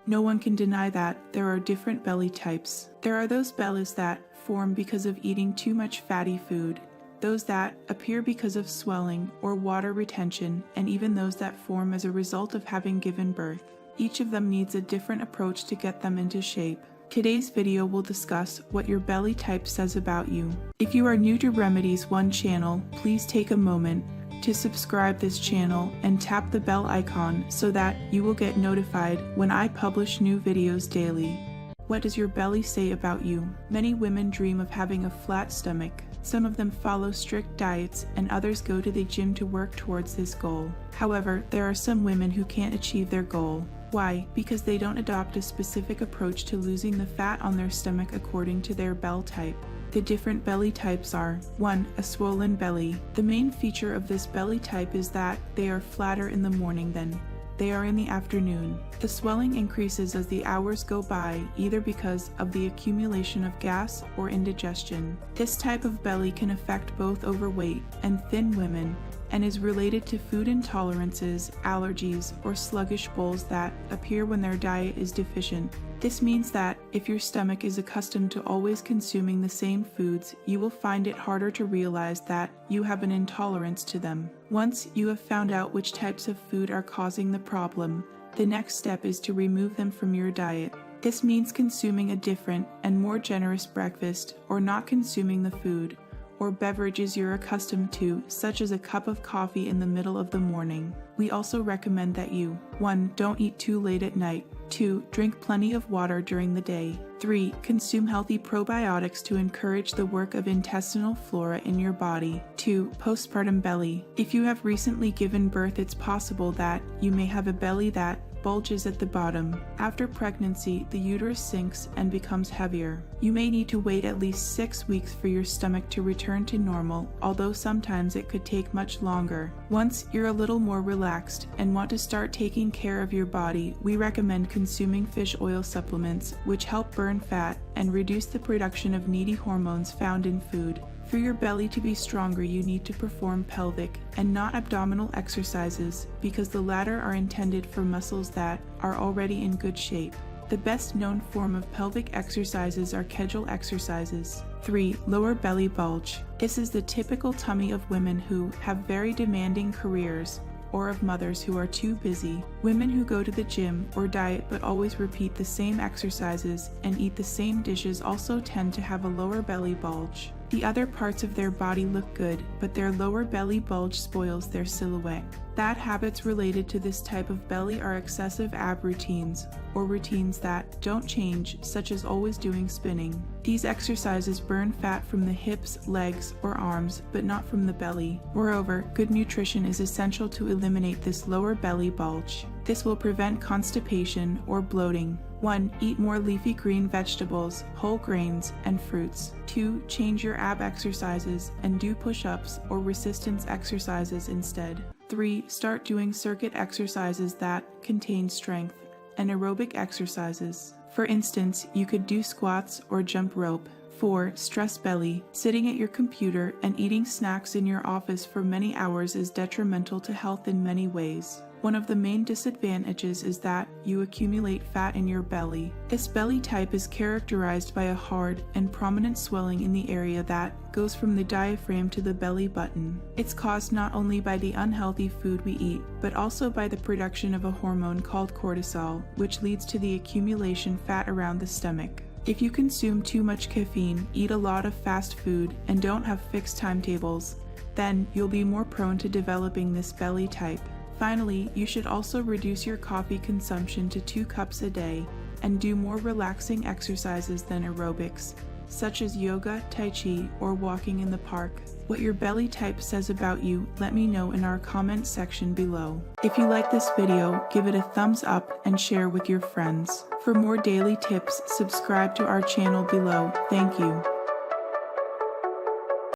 No one can deny that there are different belly types. There are those bellies that form because of eating too much fatty food, those that appear because of swelling or water retention, and even those that form as a result of having given birth. Each of them needs a different approach to get them into shape. Today's video will discuss what your belly type says about you. If you are new to Remedies One channel, please take a moment to subscribe this channel and tap the bell icon so that you will get notified when I publish new videos daily. What does your belly say about you? Many women dream of having a flat stomach. Some of them follow strict diets and others go to the gym to work towards this goal. However, there are some women who can't achieve their goal. Why? Because they don't adopt a specific approach to losing the fat on their stomach according to their bell type. The different belly types are: 1. A swollen belly. The main feature of this belly type is that they are flatter in the morning than they are in the afternoon. The swelling increases as the hours go by, either because of the accumulation of gas or indigestion. This type of belly can affect both overweight and thin women, and is related to food intolerances, allergies, or sluggish bowels that appear when their diet is deficient. This means that if your stomach is accustomed to always consuming the same foods, you will find it harder to realize that you have an intolerance to them. Once you have found out which types of food are causing the problem, the next step is to remove them from your diet. This means consuming a different and more generous breakfast, or not consuming the food or beverages you're accustomed to, such as a cup of coffee in the middle of the morning. We also recommend that you: 1. Don't eat too late at night. 2. Drink plenty of water during the day. 3. Consume healthy probiotics to encourage the work of intestinal flora in your body. 2. Postpartum belly. If you have recently given birth, it's possible that you may have a belly that bulges at the bottom. After pregnancy, the uterus sinks and becomes heavier. You may need to wait at least 6 weeks for your stomach to return to normal, although sometimes it could take much longer. Once you're a little more relaxed and want to start taking care of your body, we recommend consuming fish oil supplements, which help burn fat and reduce the production of needy hormones found in food. For your belly to be stronger, you need to perform pelvic and not abdominal exercises, because the latter are intended for muscles that are already in good shape. The best known form of pelvic exercises are Kegel exercises. 3. Lower belly bulge. This is the typical tummy of women who have very demanding careers, or of mothers who are too busy. Women who go to the gym or diet but always repeat the same exercises and eat the same dishes also tend to have a lower belly bulge. The other parts of their body look good, but their lower belly bulge spoils their silhouette. Bad habits related to this type of belly are excessive ab routines, or routines that don't change, such as always doing spinning. These exercises burn fat from the hips, legs, or arms, but not from the belly. Moreover, good nutrition is essential to eliminate this lower belly bulge. This will prevent constipation or bloating. 1. Eat more leafy green vegetables, whole grains, and fruits. 2. Change your ab exercises and do push-ups or resistance exercises instead. 3. Start doing circuit exercises that contain strength and aerobic exercises. For instance, you could do squats or jump rope. 4. Stress belly. Sitting at your computer and eating snacks in your office for many hours is detrimental to health in many ways. One of the main disadvantages is that you accumulate fat in your belly. This belly type is characterized by a hard and prominent swelling in the area that goes from the diaphragm to the belly button. It's caused not only by the unhealthy food we eat, but also by the production of a hormone called cortisol, which leads to the accumulation fat around the stomach. If you consume too much caffeine, eat a lot of fast food, and don't have fixed timetables, then you'll be more prone to developing this belly type. Finally, you should also reduce your coffee consumption to 2 cups a day and do more relaxing exercises than aerobics, such as yoga, tai chi, or walking in the park. What your belly type says about you, let me know in our comment section below. If you like this video, give it a thumbs up and share with your friends. For more daily tips, subscribe to our channel below. Thank you.